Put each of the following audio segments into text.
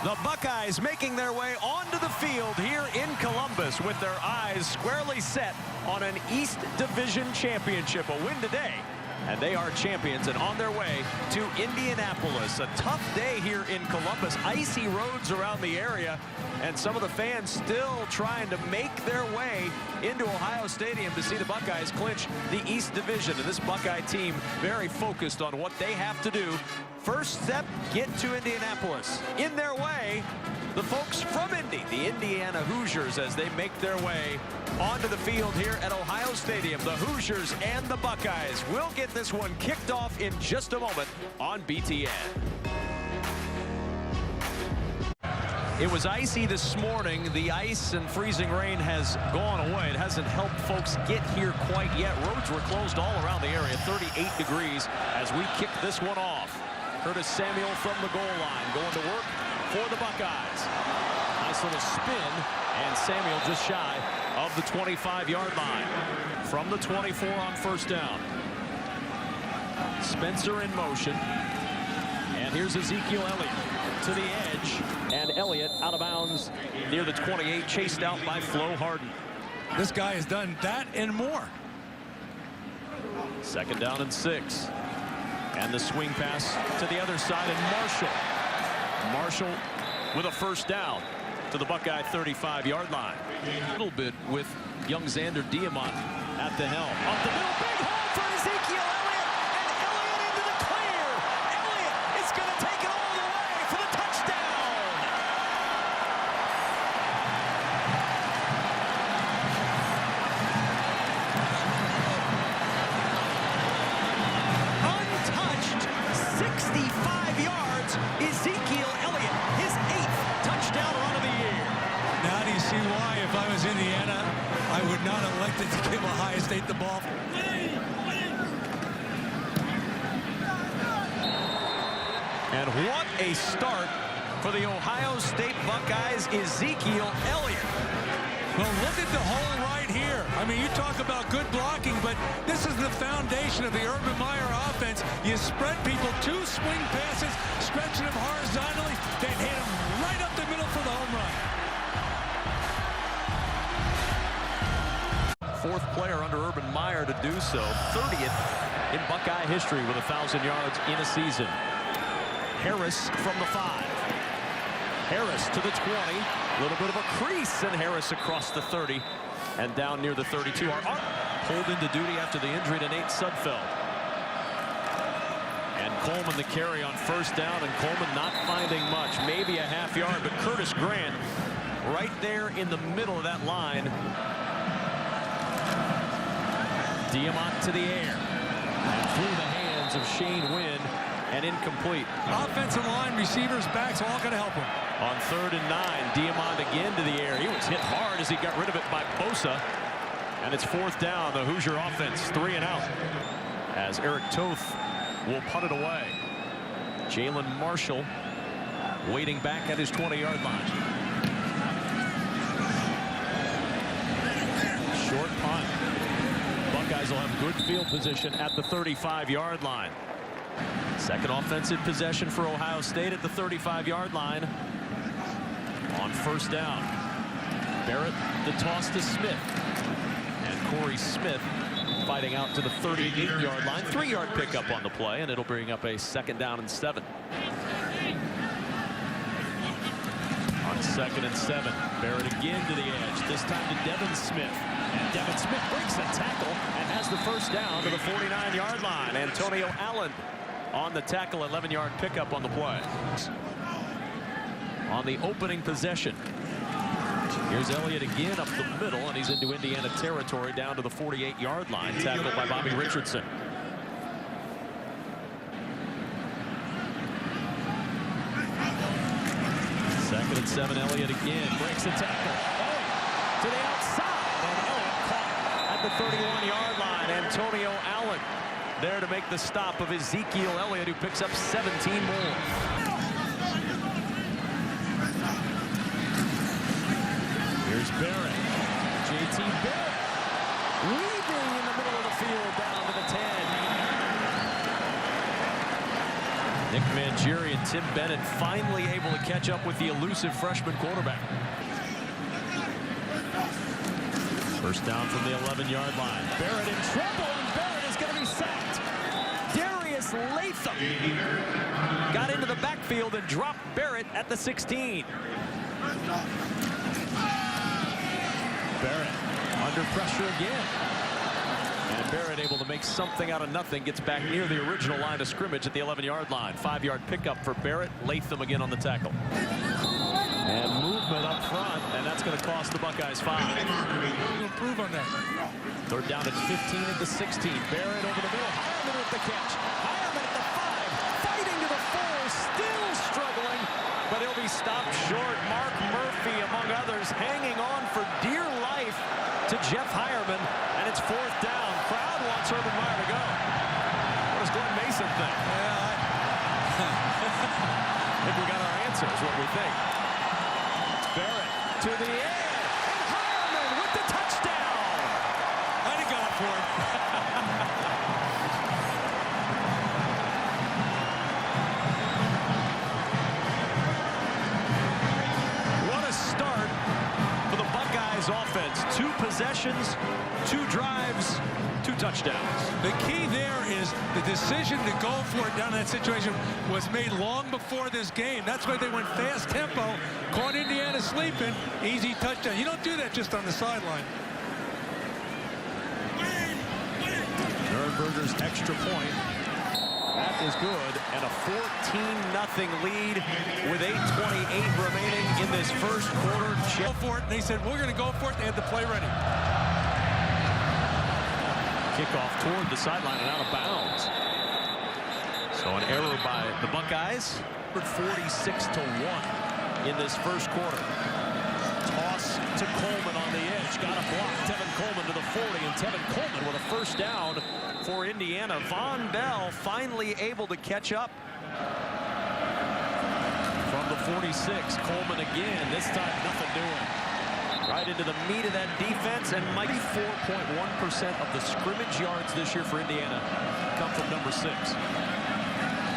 The Buckeyes making their way onto the field here in Columbus with their eyes squarely set on an East Division championship. A win today, and they are champions and on their way to Indianapolis. A tough day here in Columbus. Icy roads around the area, and some of the fans still trying to make their way into Ohio Stadium to see the Buckeyes clinch the East Division. And this Buckeye team very focused on what they have to do. First step, get to Indianapolis. In their way, the folks from Indy, the Indiana Hoosiers, as they make their way onto the field here at Ohio Stadium. The Hoosiers and the Buckeyes will get this one kicked off in just a moment on BTN. It was icy this morning. The ice and freezing rain has gone away. It hasn't helped folks get here quite yet. Roads were closed all around the area. 38 degrees as we kick this one off. Curtis Samuel from the goal line going to work for the Buckeyes. Nice little spin, and Samuel just shy of the 25-yard line. From the 24 on first down. Spencer in motion. And here's Ezekiel Elliott to the edge. And Elliott out of bounds near the 28, chased out by Flo Harden. This guy has done that and more. Second down and 6. And the swing pass to the other side, and Marshall with a first down to the Buckeye 35-yard line. A little bit with young Xander Diamant at the helm. Up the middle, big hole for Ezekiel Elliott, and Elliott into the clear. Elliott is going to take it all the way for the touchdown. Untouched, 65 yards, Ezekiel Elliott, his 8th touchdown run of the year. Now do you see why, if I was Indiana, I would not have elected to give Ohio State the ball. And what a start for the Ohio State Buckeyes, Ezekiel Elliott. Well, look at the hole right here. I mean, you talk about good blocking, but this is the foundation of the Urban Meyer offense. You spread people, 2 swing passes, stretching them horizontally, then hit them right up the middle for the home run. 4th player under Urban Meyer to do so. 30th in Buckeye history with 1,000 yards in a season. Harris from the 5. Harris to the 20. A little bit of a crease, and Harris across the 30 and down near the 32. Our pulled into duty after the injury to Nate Sudfeld. And Coleman the carry on first down, and Coleman not finding much. Maybe a half yard, but Curtis Grant right there in the middle of that line. Diamant to the air. And through the hands of Shane Wynn, and incomplete. Offensive line, receivers, backs, all going to help him. On 3rd and 9, Diamant again to the air. He was hit hard as he got rid of it by Bosa. And it's 4th down. The Hoosier offense 3 and out, as Eric Toth will punt it away. Jalen Marshall waiting back at his 20-yard line. Short punt. Buckeyes will have good field position at the 35-yard line. Second offensive possession for Ohio State at the 35-yard line. On first down, Barrett the toss to Smith, and Corey Smith fighting out to the 38-yard line. 3-yard pickup on the play, and it'll bring up a 2nd down and 7. On 2nd and 7, Barrett again to the edge, this time to Devin Smith. And Devin Smith breaks a tackle and has the first down to the 49-yard line. Antonio Allen on the tackle, 11-yard pickup on the play. On the opening possession, here's Elliott again up the middle, and he's into Indiana territory down to the 48-yard line, tackled by Bobby Richardson. Second and 7, Elliott again breaks the tackle. To the outside, and Elliott caught at the 31-yard line. Antonio Allen there to make the stop of Ezekiel Elliott, who picks up 17 more. Here's Barrett. JT Barrett weaving in the middle of the field down to the 10. Nick Jerry and Tim Bennett finally able to catch up with the elusive freshman quarterback. First down from the 11-yard line. Barrett in trouble, and Barrett is going to be sacked. Darius Latham got into the backfield and dropped Barrett at the 16. Barrett under pressure again. And Barrett able to make something out of nothing. Gets back near the original line of scrimmage at the 11-yard line. 5-yard pickup for Barrett. Latham again on the tackle. And movement up front, and that's going to cost the Buckeyes 5. Improve on that. Third down at 15 at the 16. Barrett over the middle. Hireman with the catch. Hireman at the 5. Fighting to the 4. Still struggling, but he'll be stopped short. Mark Murphy, among others, hanging on for dear life to Jeff Hireman, and it's 4th down. Crowd wants Urban Meyer to go. What does Glenn Mason think? I think we got our answers, what we think. Barrett to the air. Hireman with the touchdown. I'd have gone for it. What a start for the Buckeyes offense. 2 possessions, 2 drives, 2 touchdowns. The key there is the decision to go for it down in that situation was made long before this game. That's why they went fast tempo, caught Indiana sleeping, easy touchdown. You don't do that just on the sideline. Nurnberger's extra point. That is good. And a 14-0 lead with 8:28 remaining in this first quarter. Go for it. And they said, we're going to go for it. They had the play ready. Kickoff toward the sideline and out of bounds. So an error by the Buckeyes. 46-1 in this first quarter. Toss to Coleman on the edge. Got a block. Tevin Coleman to the 40, and Tevin Coleman with a first down for Indiana. Von Bell finally able to catch up. From the 46, Coleman again. This time nothing doing. Right into the meat of that defense, and Mike, 4.1% of the scrimmage yards this year for Indiana come from number 6.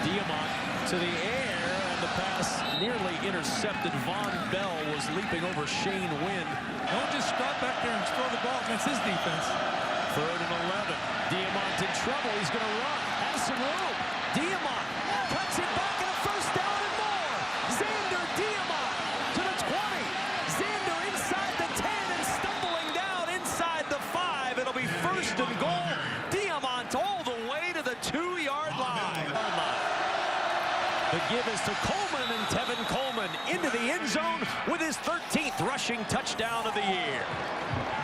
Diamont to the air, and the pass nearly intercepted. Von Bell was leaping over Shane Wynn. Don't just stop back there and throw the ball against his defense. 3rd and 11. Diamont in trouble. He's going to run. Has some room. Diamont cuts it back, and a first down and more. Xander Diamont to the 20. Xander inside the 10 and stumbling down inside the 5. It'll be 1st and goal. Diamont all the way to the 2-yard line. The give is to Coleman, and Tevin Coleman into the end zone with his 13th rushing touchdown of the year.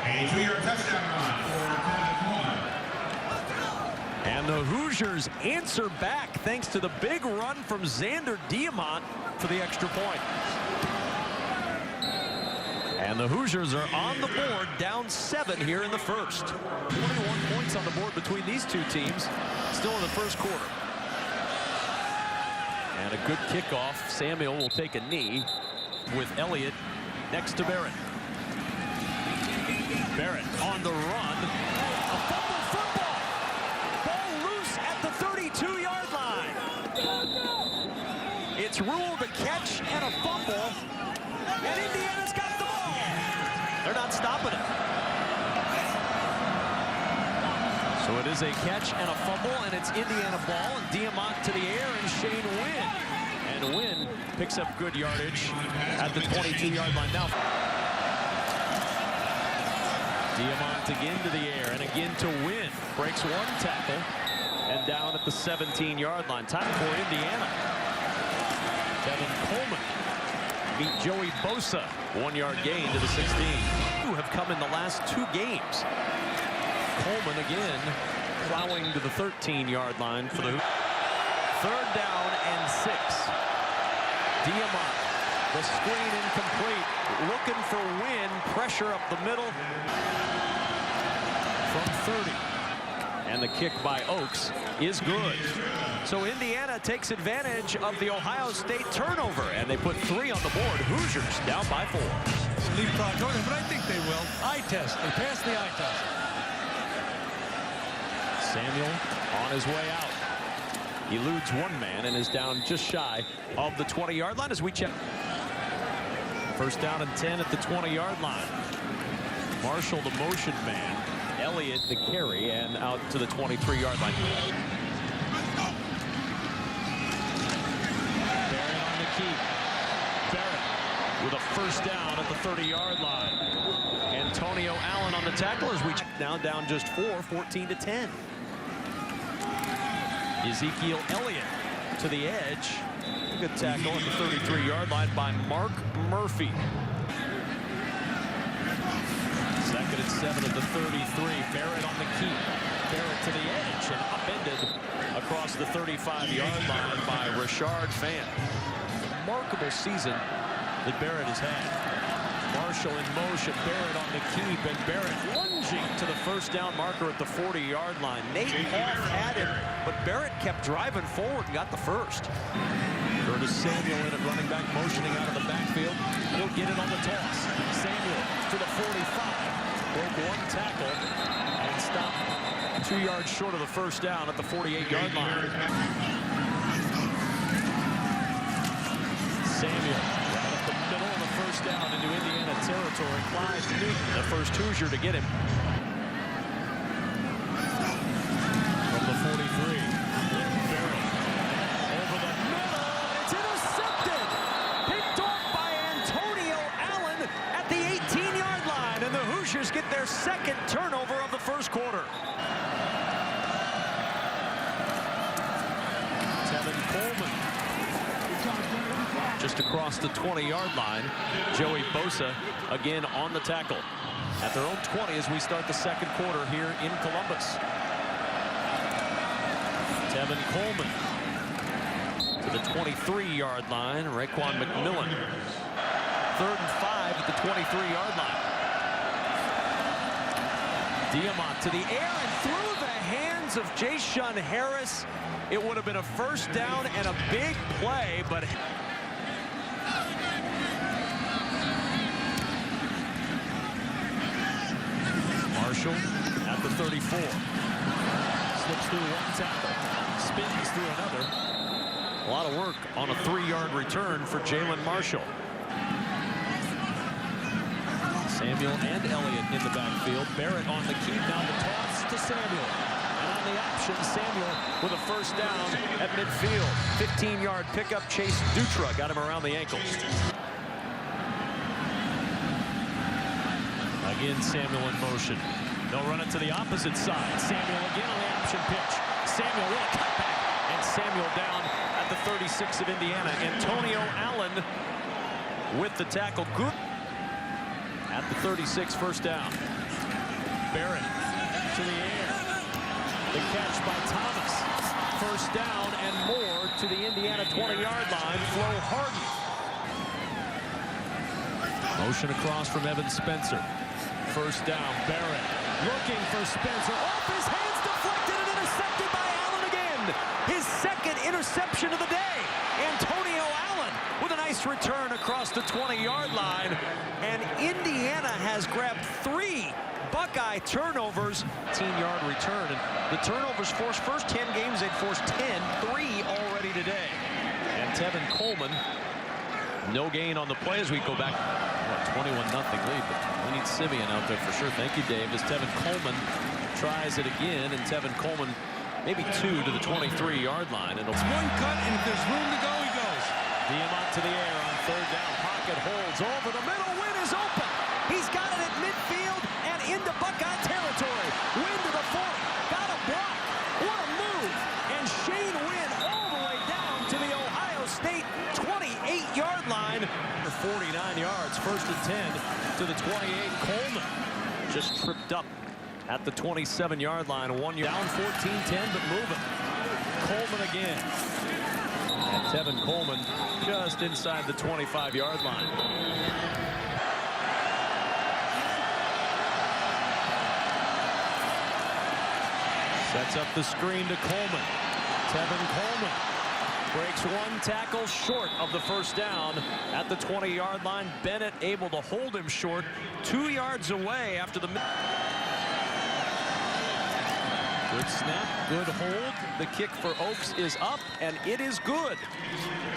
A 2-yard touchdown run for Tevin Coleman. And the Hoosiers answer back thanks to the big run from Xander Diamont for the extra point. And the Hoosiers are on the board, down 7 here in the first. 21 points on the board between these two teams, still in the first quarter. And a good kickoff. Samuel will take a knee with Elliott next to Barrett. Barrett on the run. A fumble football. Ball loose at the 32-yard line. It's ruled a catch and a fumble. And Indiana's got the ball. They're not stopping it. So it is a catch and a fumble, and it's Indiana ball, and Diamont to the air, and Shane Wynn. And Wynn picks up good yardage at the 22-yard line. Now Diamont again to the air, and again to Wynn. Breaks one tackle, and down at the 17-yard line. Time for Indiana. Tevin Coleman beat Joey Bosa. 1-yard gain to the 16. Who have come in the last 2 games. Coleman again plowing to the 13-yard line for the 3rd down and 6. Diamont, the screen incomplete, looking for Wynn, pressure up the middle from 30. And the kick by Oaks is good. So Indiana takes advantage of the Ohio State turnover, and they put 3 on the board. Hoosiers down by 4. Leapfrog, but I think they will. Eye test. They passed the eye test. Samuel on his way out. Eludes one man and is down just shy of the 20-yard line as we check. First down and 10 at the 20-yard line. Marshall, the motion man. Elliott, the carry, and out to the 23-yard line. Barrett on the keep. Barrett with a first down at the 30-yard line. Antonio Allen on the tackle as we check down just 4, 14-10. Ezekiel Elliott to the edge. Good tackle at the 33-yard line by Mark Murphy. Second and 7 at the 33. Barrett on the keep. Barrett to the edge and upended across the 35-yard line by Rashard Fant. Remarkable season that Barrett has had. Marshall in motion, Barrett on the keep, and Barrett lunging to the first down marker at the 40-yard line. Nate Hoff had it, but Barrett kept driving forward and got the first. Curtis Samuel in it, running back, motioning out of the backfield. He'll get it on the toss. Samuel to the 45. Broke one tackle and stopped 2 yards short of the first down at the 48-yard line. Samuel right up the middle of the first down into Indiana territory. Clyde Newton, the first Hoosier to get him. From the 43. Barrett over the middle. It's intercepted. Picked off by Antonio Allen at the 18-yard line. And the Hoosiers get their second turnover of the first quarter. Tevin Coleman. Just across the 20-yard line. Joey Bosa again on the tackle at their own 20 as we start the second quarter here in Columbus. Tevin Coleman to the 23-yard line. Raekwon McMillan. 3rd and 5 at the 23-yard line. Diamont to the air and through the hands of Jayshun Harris. It would have been a first down and a big play, but Marshall at the 34. Slips through one tackle. Spins through another. A lot of work on a 3-yard return for Jalen Marshall. Samuel and Elliott in the backfield. Barrett on the keep. Now the toss to Samuel. And on the option, Samuel with a first down at midfield. 15-yard pickup. Chase Dutra got him around the ankles. Again, Samuel in motion. They'll run it to the opposite side. Samuel again on the option pitch. Samuel with a cutback. And Samuel down at the 36 of Indiana. Antonio Allen with the tackle. Good at the 36, first down. Barrett to the air. The catch by Thomas. First down and more to the Indiana 20-yard line. Flo Harden. Motion across from Evan Spencer. First down, Barrett looking for Spencer. Off his hands, deflected and intercepted by Allen again. His second interception of the day. Antonio Allen with a nice return across the 20-yard line. And Indiana has grabbed 3 Buckeye turnovers. 18-yard return. And the turnovers forced first 10 games, they'd forced 10, 3 already today. And Tevin Coleman, no gain on the play as we go back. 21-0 lead, but we need Simeon out there for sure. Thank you, Dave. As Tevin Coleman tries it again, and Tevin Coleman maybe 2 to the 23-yard line. And it's one cut, and if there's room to go, he goes. Diamont to the air on third down. Pocket holds over the middle. Wynn is open. He's got it at midfield and into Buckeye territory. Wynn to the 40. Got a block. What a move. And Shane Wynn all the way down to the Ohio State 28-yard line. 49 yards, first and 10 to the 28. Coleman just tripped up at the 27-yard line. 1 yard down, 14-10, but moving. Coleman again. And Tevin Coleman just inside the 25-yard line. Sets up the screen to Coleman. Tevin Coleman breaks one tackle short of the first down at the 20-yard line. Bennett able to hold him short 2 yards away after the Good snap, good hold. The kick for Oaks is up, and it is good.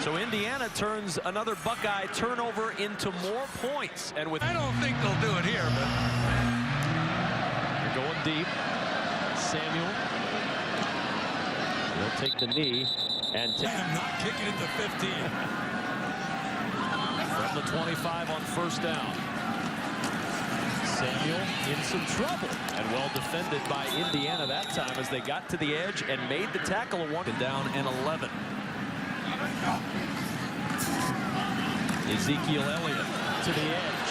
So Indiana turns another Buckeye turnover into more points. And with I don't think they'll do it here, but they're going deep. Samuel will take the knee and I'm not kicking it to 15. from the 25 on first down. Samuel in some trouble, and well defended by Indiana that time as they got to the edge and made the tackle of one. Down and 11. Ezekiel Elliott to the edge,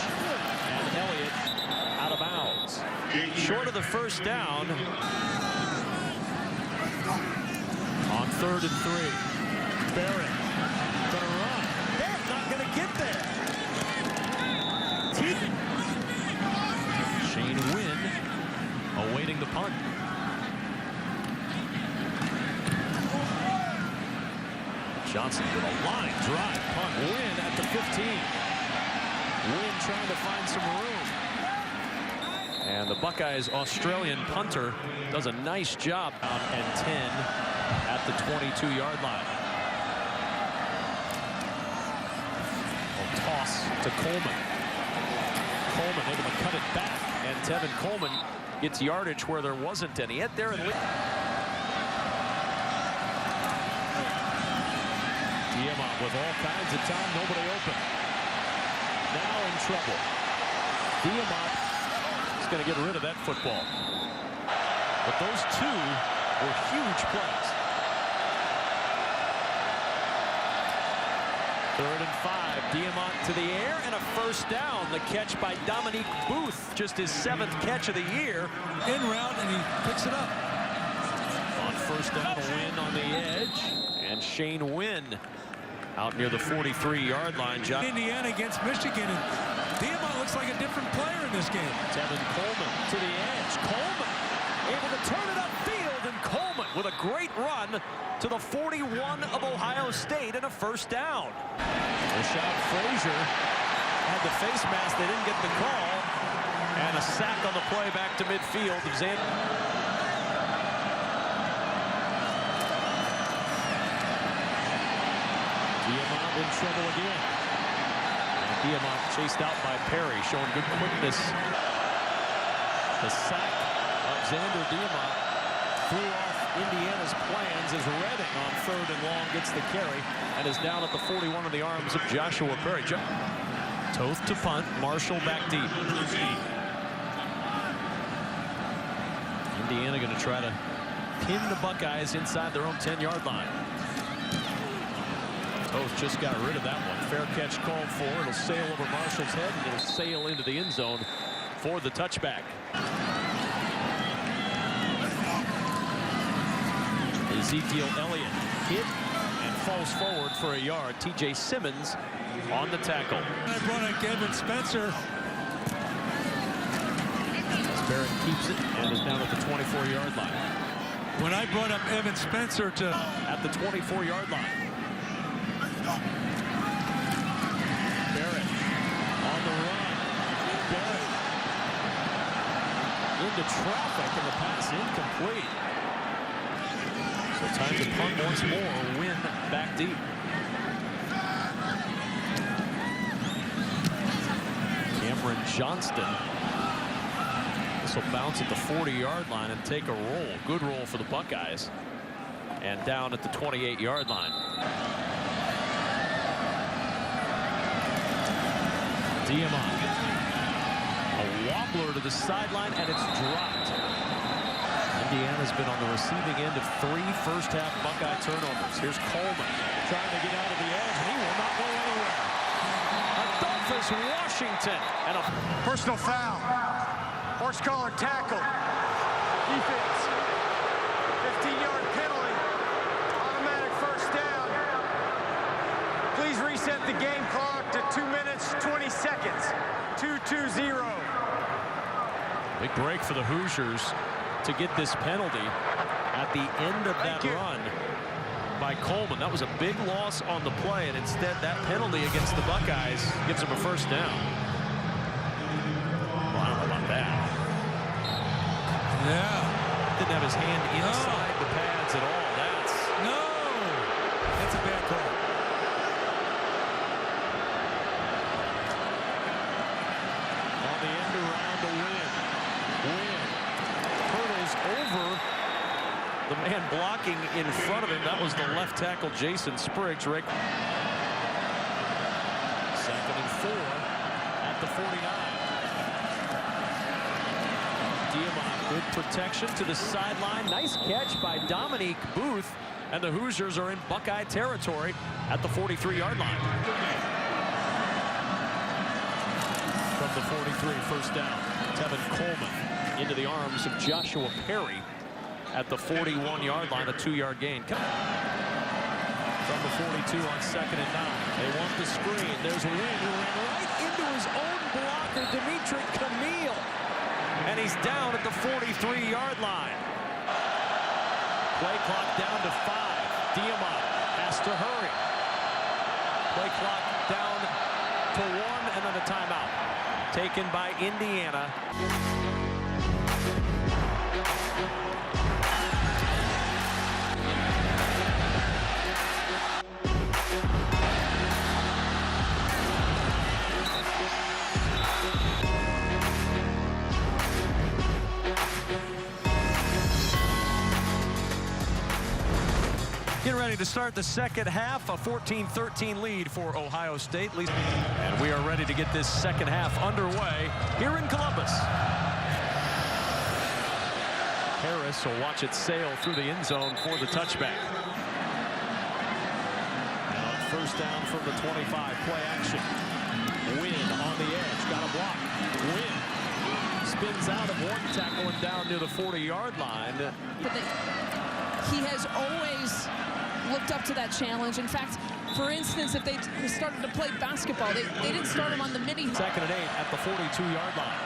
and Elliott out of bounds. Short of the first down on 3rd and 3. Barrett gonna run. Barrett not gonna get there. Shane Wynn awaiting the punt. Johnson with a line drive punt. Wynn at the 15. Wynn trying to find some room. And the Buckeyes Australian punter does a nice job. And 10 at the 22-yard line. A toss to Coleman. Coleman able to cut it back, and Tevin Coleman gets yardage where there wasn't any. Yet there and Diamond with all kinds of time, nobody open. Now in trouble. Diamond is going to get rid of that football. But those two were huge plays. 3rd and 5. Diamond to the air and a first down. The catch by Dominique Booth, just his 7th catch of the year. In route, and he picks it up. On first down, a win on the edge. And Shane Wynn out near the 43-yard line. Indiana against Michigan, and Diamond looks like a different player in this game. Tevin Coleman to the edge. Coleman able to turn it upfield, and Coleman with a great run to the 41 of Ohio State and a first down. Rashad Frazier had the face mask. They didn't get the call. And a sack on the play back to midfield of Diamond in trouble again. And Diamond chased out by Perry, showing good quickness. The sack of Xander Diamond threw off Indiana's plans as Redding on 3rd and long gets the carry and is down at the 41 in the arms of Joshua Perry. Toth to punt, Marshall back deep. Indiana going to try to pin the Buckeyes inside their own 10-yard line. Toth just got rid of that one. Fair catch called for. It'll sail over Marshall's head, and it'll sail into the end zone for the touchback. Ezekiel Elliott hit and falls forward for a yard. TJ Simmons on the tackle. I brought in Evan Spencer. Barrett keeps it and is down at the 24-yard line. When I brought up Evan Spencer to at the 24-yard line. Barrett on the run. Barrett into traffic, and the pass incomplete. So time to punt once more. Win back deep. Cameron Johnston. This will bounce at the 40-yard line and take a roll. Good roll for the Buckeyes. And down at the 28-yard line. Diamond. A wobbler to the sideline, and it's dropped. Indiana's been on the receiving end of 3 first-half Buckeye turnovers. Here's Coleman trying to get out of the edge, and he will not go anywhere. Adolphus Washington, and a personal foul. Horse collar tackle. Defense. 15-yard penalty. Automatic first down. Please reset the game clock to 2 minutes, 20 seconds. 2-2-0. Big break for the Hoosiers to get this penalty at the end of that run by Coleman. That was a big loss on the play, and instead that penalty against the Buckeyes gives them a first down. Well, I don't know about that. Yeah. Didn't didn't have his hand inside the pads at all. That's a bad call. On the end around the win. Hurdles over the man blocking in front of him. That was the left tackle, Jason Spriggs. Rick. 2nd and 4 at the 49. Diamond, good protection to the sideline. Nice catch by Dominique Booth. And the Hoosiers are in Buckeye territory at the 43-yard line. From the 43, first down. Tevin Coleman into the arms of Joshua Perry at the 41-yard line, a 2-yard gain. From the 42 on 2nd and 9. They want the screen. There's Wynn who ran right into his own blocker, Dimitri Camille. And he's down at the 43-yard line. Play clock down to 5. Diamond has to hurry. Play clock down to 1, and then a timeout taken by Indiana. Getting ready to start the second half, a 14-13 lead for Ohio State. And we are ready to get this second half underway here in Columbus. Harris will watch it sail through the end zone for the touchback. And on first down from the 25, play action. Wynn on the edge, got a block. Wynn spins out of one tackle and down near the 40-yard line. He has always looked up to that challenge. In fact, for instance, if they started to play basketball, they didn't start him on the mini. 2nd and 8 at the 42-yard line.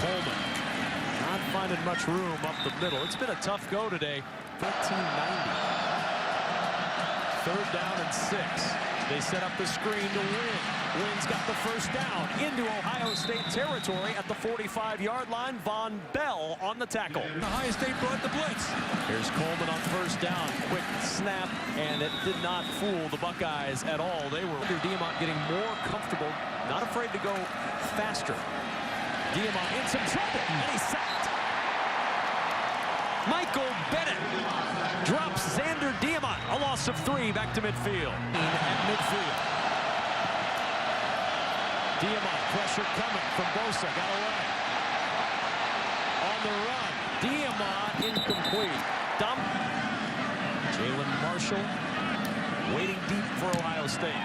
Coleman not finding much room up the middle. It's been a tough go today. 1390. 3rd down and 6. They set up the screen to Wynn. Wynn's got the first down into Ohio State territory at the 45-yard line. Von Bell on the tackle. Ohio State brought the blitz. Here's Coleman on first down. Quick snap, and it did not fool the Buckeyes at all. They were under Diamond getting more comfortable, not afraid to go faster. Diamond in some trouble, and he's sacked. Michael Bennett drops Xander Diamond. A loss of 3 back to midfield. At midfield. Diamond, pressure coming from Bosa, got away. On the run, Diamond incomplete. Dump. Jalen Marshall waiting deep for Ohio State.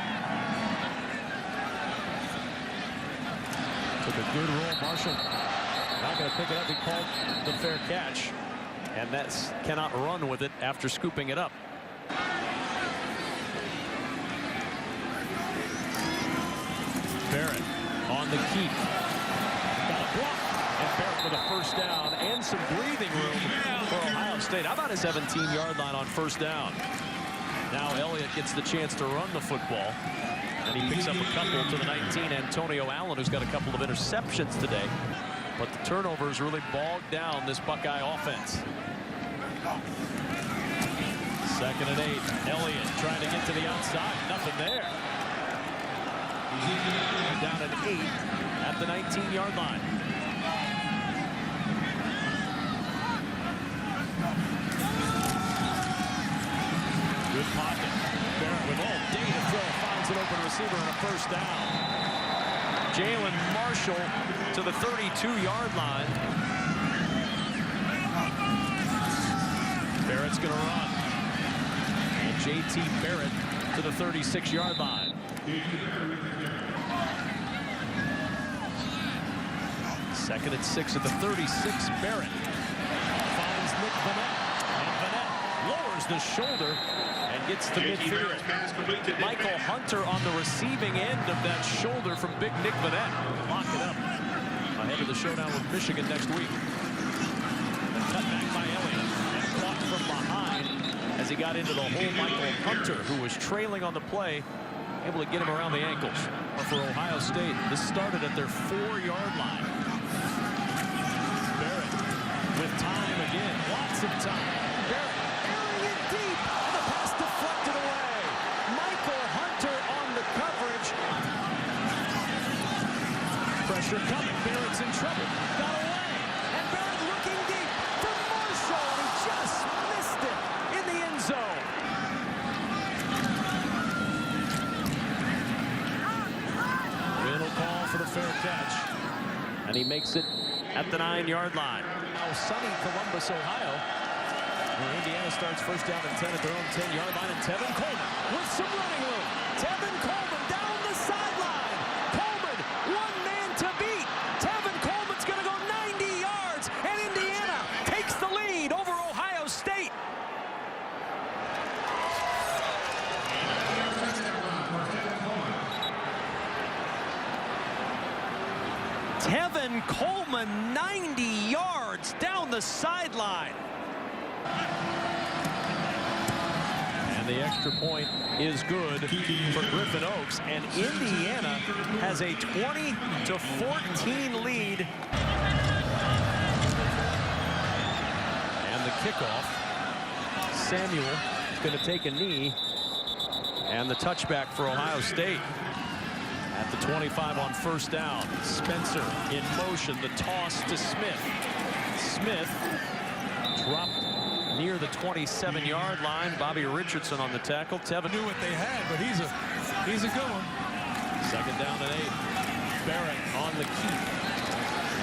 Took a good roll, Marshall. Not going to pick it up, he called the fair catch. And that's cannot run with it after scooping it up. Barrett on the keep. Got a block. And Barrett with a first down and some breathing room for Ohio State. How about a 17-yard line on first down? Now Elliott gets the chance to run the football. And he picks up a couple to the 19. Antonio Allen, who's got a couple of interceptions today. But the turnovers really bogged down this Buckeye offense. 2nd and 8. Elliott trying to get to the outside. Nothing there. Down at 8 at the 19-yard line. Good pocket. Barrett with all day to throw. Finds an open receiver and a first down. Jalen Marshall to the 32-yard line. Barrett's going to run. And J.T. Barrett to the 36-yard line. 2nd and 6 at the 36. Barrett finds Nick Vanette. And Vanette lowers the shoulder and gets to midfield. Michael Hunter on the receiving end of that shoulder from Big Nick Vanette. Lock it up ahead of the showdown with Michigan next week. The cutback by Elliott and blocked from behind as he got into the hole. Michael Hunter, who was trailing on the play, able to get him around the ankles. For Ohio State, this started at their 4-yard line. lots of time. Barrett airing it deep, and the pass deflected away. Michael Hunter on the coverage. Pressure coming. Barrett's in trouble. Got away. And Barrett looking deep for Marshall. And he just missed it in the end zone. Little call for the fair catch. And he makes it at the 9-yard line. Now sunny Columbus, Ohio. Where Indiana starts first down and 10 at their own 10-yard line. And Tevin Coleman with some running room. Tevin Coleman down the sideline. Coleman, one man to beat. Tevin Coleman's going to go 90 yards. And Indiana takes the lead over Ohio State. Tevin Coleman, 90 yards down the sideline. And the extra point is good for Griffin Oaks. And Indiana has a 20-14 lead. And the kickoff. Samuel is going to take a knee. And the touchback for Ohio State. At the 25 on first down. Spencer in motion. The toss to Smith. Smith dropped near the 27-yard line. Bobby Richardson on the tackle. Tevin Knew what they had, but he's a good one. Second down and 8. Barrett on the keep.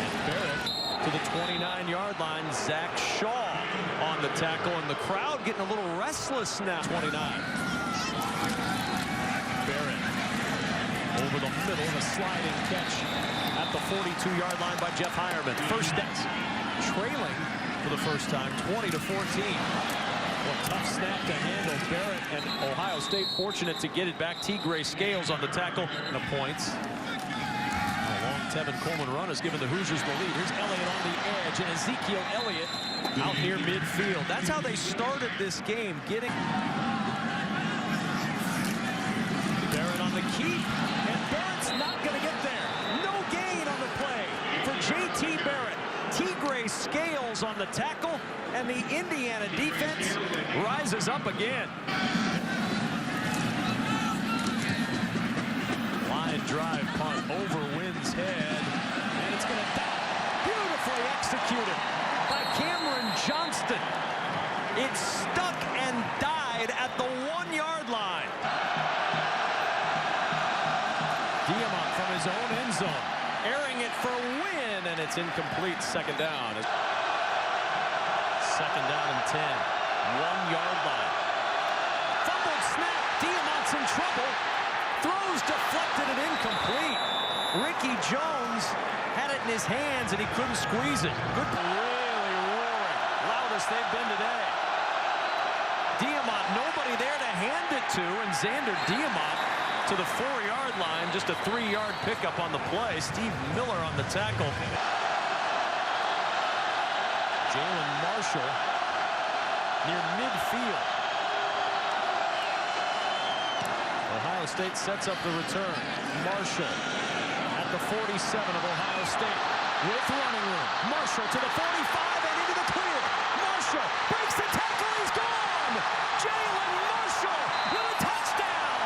And Barrett to the 29-yard line. Zach Shaw on the tackle. And the crowd getting a little restless now. 29. Barrett over the middle of a sliding catch at the 42-yard line by Jeff Hireman. First down. Trailing for the first time, 20-14. Well, tough snap to handle. Barrett and Ohio State fortunate to get it back. Tigray Scales on the tackle and the points. A long Tevin Coleman run has given the Hoosiers the lead. Here's Elliott on the edge, and Ezekiel Elliott out near midfield. That's how they started this game, getting Barrett on the keep, and Barrett's not going to get there. No gain on the play for J.T. Barrett. Tigray Scales on the tackle, and the Indiana defense rises up again. Line drive punt over Wynn's head, and it's going to die. Beautifully executed by Cameron Johnston. It stuck and died at the 1-yard line. Diamont from his own end zone, airing it for Wynn, and it's incomplete. Second down. Second down and 10. 1-yard line. Fumbled snap. Diamant's in trouble. Throws deflected and incomplete. Ricky Jones had it in his hands, and he couldn't squeeze it. Good. Really roaring. Loudest they've been today. Diamant, nobody there to hand it to, and Xander Diamant to the 4-yard line. Just a 3-yard pickup on the play. Steve Miller on the tackle. Jalen Marshall near midfield. Ohio State sets up the return. Marshall at the 47 of Ohio State with running room. Marshall to the 45 and into the clear. Marshall breaks the tackle. He's gone. Jalen Marshall with a touchdown.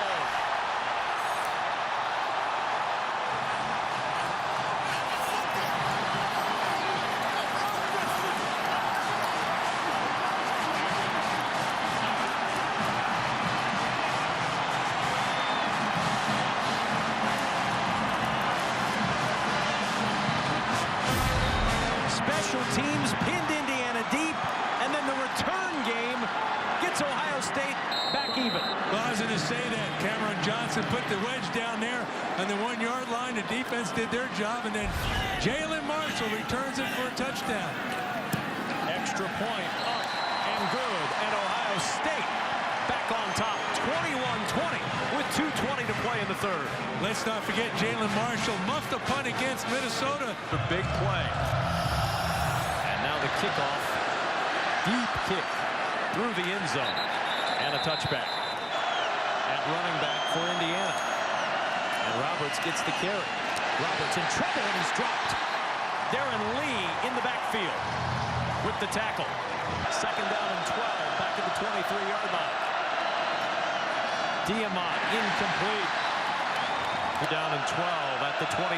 Special teams pinned Indiana deep, and then the return game gets Ohio State back even. Well, I was going to say that. Cameron Johnson put the wedge down there on the 1-yard line. The defense did their job, and then Jalen Marshall returns it for a touchdown. Extra point up and good, and Ohio State back on top, 21-20 with 2:20 to play in the third. Let's not forget Jalen Marshall muffed a punt against Minnesota. The big play. And now the kickoff. Deep kick through the end zone. And a touchback. At running back for Indiana. And Roberts gets the carry. Roberts in trouble, and he's dropped. Darren Lee in the backfield with the tackle. Second down and 12, back at the 23-yard line. Diamant incomplete. Down and 12 at the 23.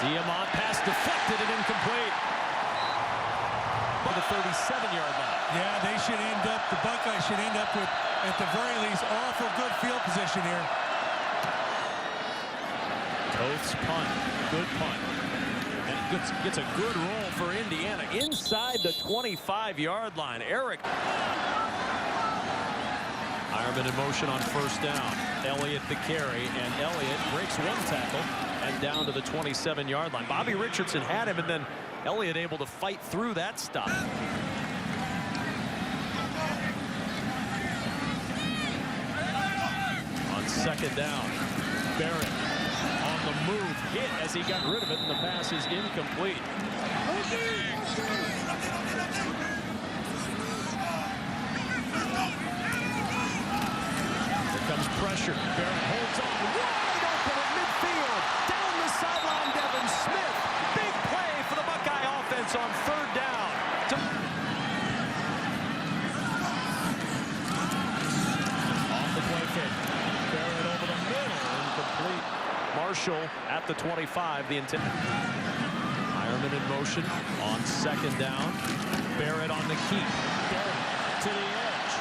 Diamant pass deflected and incomplete. For the 37-yard line. Yeah, they should end up, the Buckeyes should end up with, at the very least, awful good field position here. Toth's punt, good punt. And gets a good roll for Indiana inside the 25-yard line. Eric. Ironman in motion on first down. Elliott the carry, and Elliott breaks one tackle and down to the 27-yard line. Bobby Richardson had him, and then Elliott able to fight through that stop. On second down, Barrett on the move, hit as he got rid of it, and the pass is incomplete. Here comes pressure. Barrett holds on wide open at midfield. Down the sideline, Devin Smith. Big play for the Buckeye offense on third down. Off the play fake. Barrett over the middle. Incomplete. Marshall at the 25. The intent. Ironman in motion on second down. Barrett on the keep. Barrett to the edge.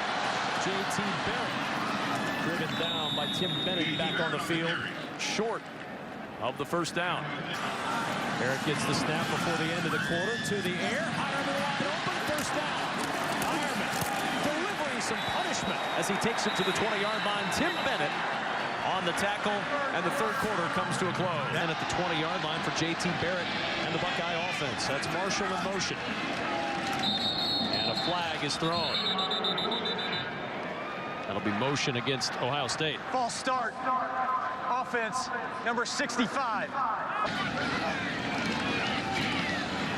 J.T. Barrett. Driven down by Tim Bennett back on the field, short of the first down. Barrett gets the snap before the end of the quarter to the air. Ironman wide open, first down. Ironman delivering some punishment as he takes it to the 20-yard line. Tim Bennett on the tackle, and the third quarter comes to a close. And at the 20-yard line for J.T. Barrett and the Buckeye offense. That's Marshall in motion. And a flag is thrown. That'll be motion against Ohio State. False start. Offense, number 65.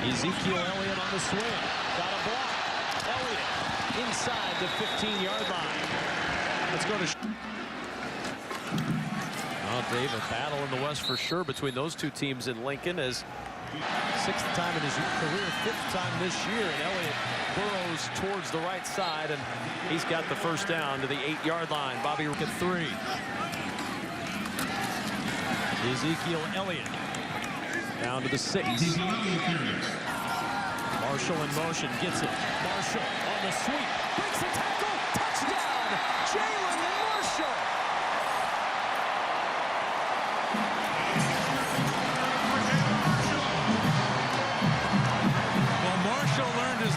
Ezekiel Elliott on the swing. Got a block. Elliott inside the 15-yard line. Let's go to... Well, Dave, a battle in the West for sure between those two teams in Lincoln as sixth time in his career, fifth time this year, and Elliott burrows towards the right side, and he's got the first down to the 8-yard line. Bobby at 3. Ezekiel Elliott down to the 6. Marshall in motion, gets it. Marshall on the sweep, breaks the tackle, touchdown, Jalen Marshall.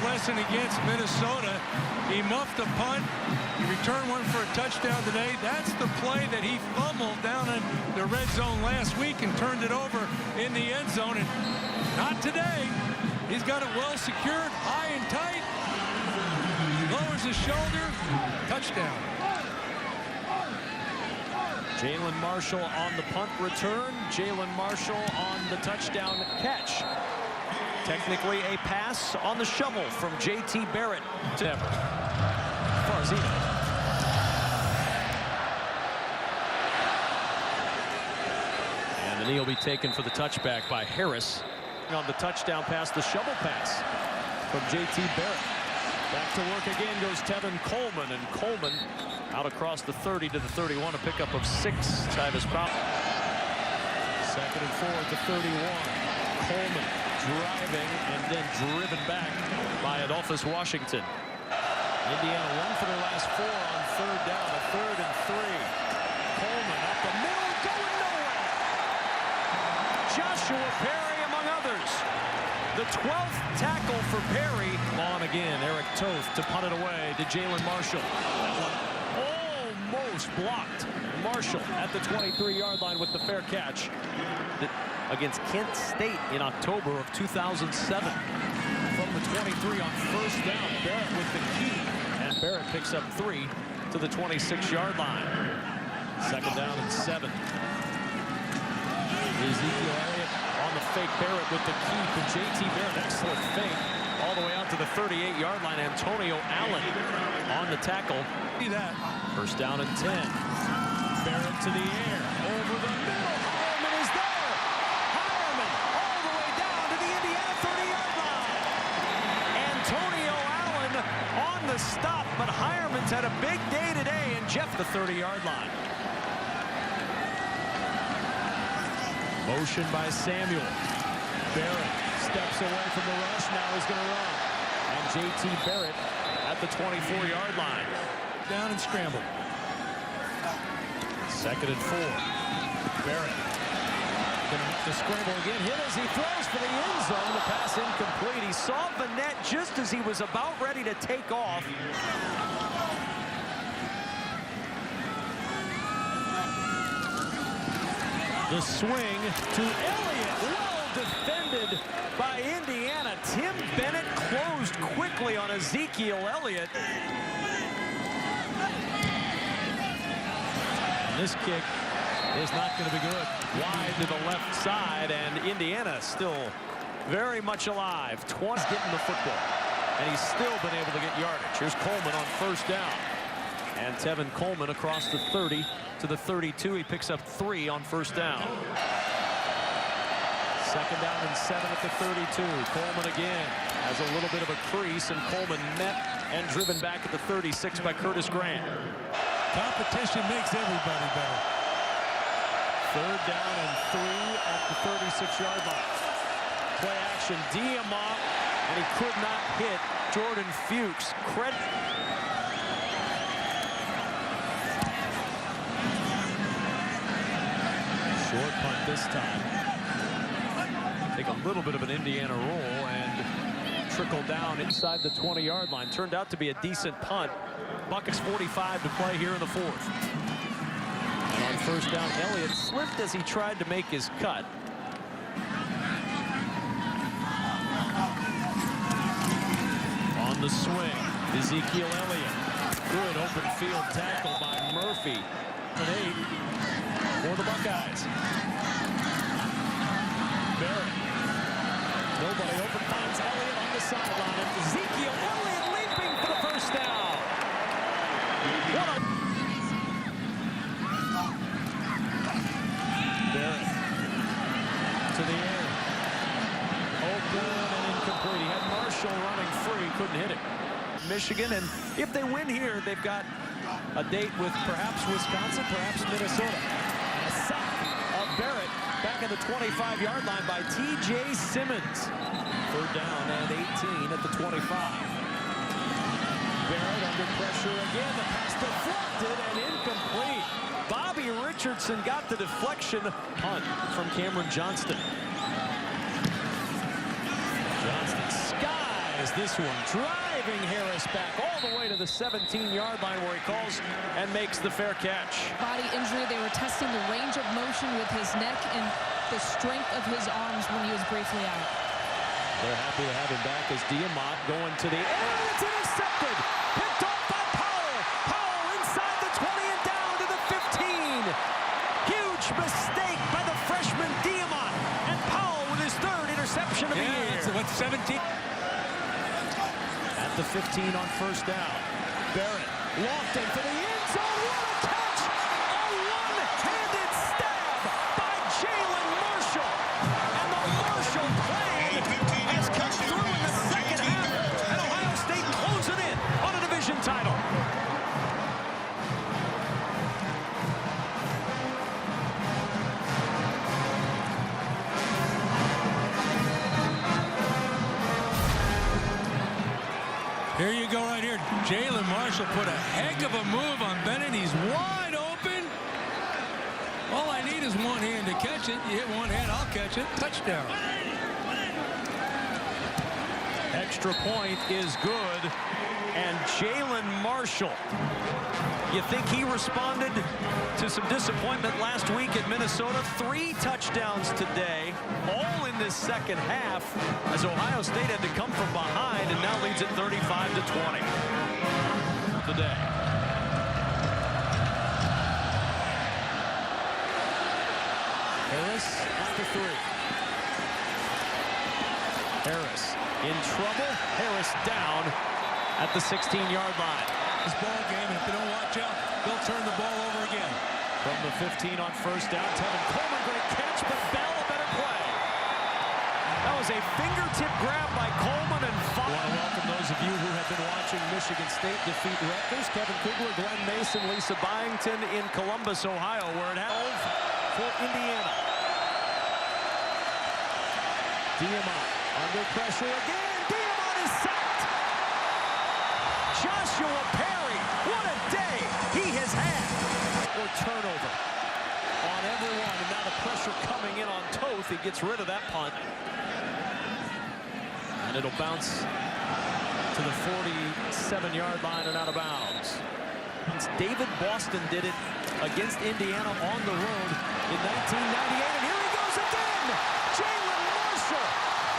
Lesson against Minnesota. He muffed a punt. He returned one for a touchdown today. That's the play that he fumbled down in the red zone last week and turned it over in the end zone. And not today. He's got it well secured, high and tight. Lowers his shoulder. Touchdown. Jalen Marshall on the punt return. Jalen Marshall on the touchdown catch. Technically a pass on the shovel from J.T. Barrett to Ever. As far as he knows. And the knee will be taken for the touchback by Harris. On the touchdown pass, the shovel pass from J.T. Barrett. Back to work again goes Tevin Coleman, and Coleman out across the 30 to the 31, a pickup of 6. Tyvis Powell. Second and 4 at the 31. Coleman driving and then driven back by Adolphus Washington. Indiana 1 for their last 4 on third down, a 3rd and 3. Coleman up the middle, going nowhere. Joshua Perry among others. The 12th tackle for Perry. On again, Eric Toth to punt it away to Jalen Marshall. Almost blocked. Marshall at the 23-yard line with the fair catch against Kent State in October of 2007. From the 23 on first down, Barrett with the key, and Barrett picks up 3 to the 26-yard line. Second down and 7. Ezekiel Elliott on the fake. Barrett with the key to J.T. Barrett. Excellent fake all the way out to the 38-yard line. Antonio Allen on the tackle. See that. First down and 10. Barrett to the air, over the middle. Hireman is there. Hireman all the way the stop, but Hireman's had a big day today, and Jeff the 30-yard line. Motion by Samuel. Barrett steps away from the rush. Now he's going to run. And J.T. Barrett at the 24-yard line. Down and scramble. 2nd and 4. Barrett going to have to scramble again. Hit as he throws for the end zone. The pass incomplete. He saw the net just as he was about ready to take off. The swing to Elliott. Well defended by Indiana. Tim Bennett closed quickly on Ezekiel Elliott. And this kick is not going to be good. Wide to the left side, and Indiana still very much alive. 20's getting the football, and he's still been able to get yardage. Here's Coleman on 1st down. And Tevin Coleman across the 30 to the 32. He picks up 3 on 1st down. 2nd down and 7 at the 32. Coleman again has a little bit of a crease, and Coleman met and driven back at the 36 by Curtis Grant. Competition makes everybody better. 3rd down and 3 at the 36-yard line. Play action, Diamant, and he could not hit Jordan Fuchs. Short punt this time. Take a little bit of an Indiana roll and trickle down inside the 20-yard line. Turned out to be a decent punt. Buckets 45 to play here in the 4th. And on 1st down, Elliott slipped as he tried to make his cut. On the swing, Ezekiel Elliott. Good open field tackle by Murphy. An 8 for the Buckeyes. Barrett. Nobody open, finds Elliott on the sideline. And Ezekiel Elliott leaping for the 1st down. Barrett to the air. Open and incomplete. He had Marshall running free, couldn't hit it. Michigan, and if they win here, they've got a date with perhaps Wisconsin, perhaps Minnesota. And a sack of Barrett back at the 25-yard line by T.J. Simmons. 3rd down and 18 at the 25. Barrett under pressure again. The pass deflected and incomplete. Bobby Richardson got the deflection. Punt from Cameron Johnston. Johnston skies this one, driving Harris back all the way to the 17-yard line where he calls and makes the fair catch. Body injury. They were testing the range of motion with his neck and the strength of his arms when he was briefly out. They're happy to have him back as Diamant going to the air. It's intercepted. Picked off by Powell. Powell inside the 20 and down to the 15. Huge mistake by the freshman Diamant. And Powell with his 3rd interception of the year. What's 17? At the 15 on 1st down. Barrett lofting for the end zone. What a catch! A one-handed stab by Jalen Marshall. And the Marshall plan has come through in the 2nd half. And Ohio State closes in on a division title. Here you go right here. Jalen Marshall put a heck of a move on Bennett. He's wide open. All I need is one hand to catch it. You hit one hand, I'll catch it. Touchdown. Extra point is good. And Jalen Marshall, you think he responded to some disappointment last week at Minnesota? 3 touchdowns today, all in this 2nd half, as Ohio State had to come from behind and now leads at 35-20 today. Harris at the 3. Harris in trouble. Harris down at the 16-yard line. This ball game, and if they don't watch out, they'll turn the ball over again. From the 15 on 1st down, Tevin Coleman, great catch, but Bell a better play. That was a fingertip grab by Coleman and I want to welcome those of you who have been watching Michigan State defeat Rutgers. Kevin Kugler, Glenn Mason, Lisa Byington in Columbus, Ohio, where it held for Indiana. Diamont under pressure again. Diamont is sacked. Joshua Perry. What a day he has had. Or turnover on everyone, and now the pressure coming in on Toth. He gets rid of that punt. And it'll bounce to the 47-yard line and out of bounds. It's David Boston did it against Indiana on the road in 1998. And here he goes again. Jalen Marshall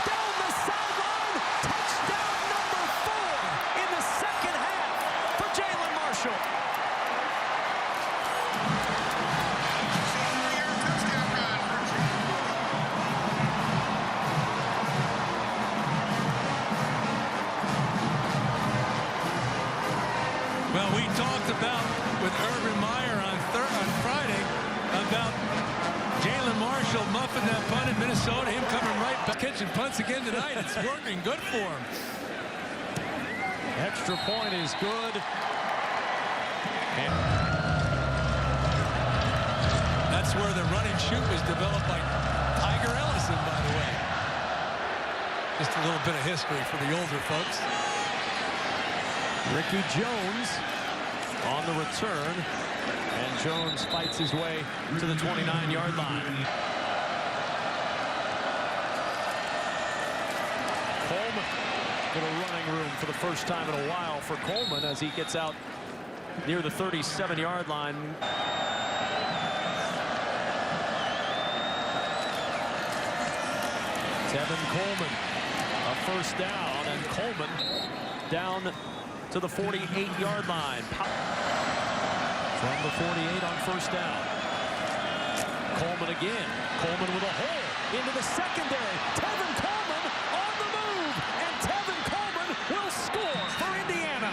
down the sideline. Touchdown number 4 in the second half for Jalen Marshall. Well, we talked about with Urban Meyer on Friday about Jalen Marshall muffing that punt in Minnesota, him coming right back, catching punts again tonight. It's working good for him. Extra point is good. And that's where the run and shoot was developed by Tiger Ellison, by the way. Just a little bit of history for the older folks. Ricky Jones on the return, and Jones fights his way to the 29-yard line. Coleman, little running room for the first time in a while for Coleman as he gets out near the 37-yard line. Tevin Coleman, a first down, and Coleman down to the 48-yard line. From the 48 on first down. Coleman again. Coleman with a hole into the secondary. Tevin Coleman on the move, and Tevin Coleman will score for Indiana.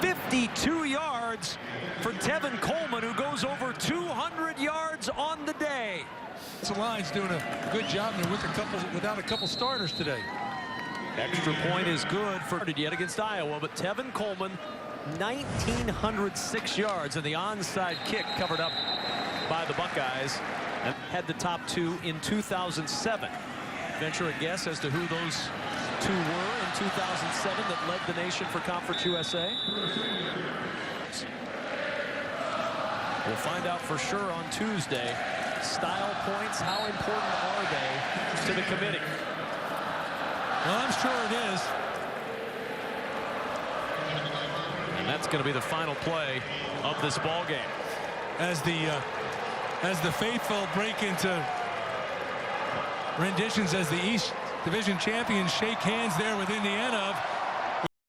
52 yards for Tevin Coleman, who goes over 200 yards on the day. The line's doing a good job there without a couple starters today. Extra point is good for yet against Iowa, but Tevin Coleman, 1,906 yards, and the onside kick covered up by the Buckeyes, and had the top 2 in 2007. Venture a guess as to who those 2 were in 2007 that led the nation for Conference USA? We'll find out for sure on Tuesday. Style points, how important are they to the committee? Well, I'm sure it is. And that's going to be the final play of this ball game. As the faithful break into renditions as the East Division champions shake hands there with Indiana.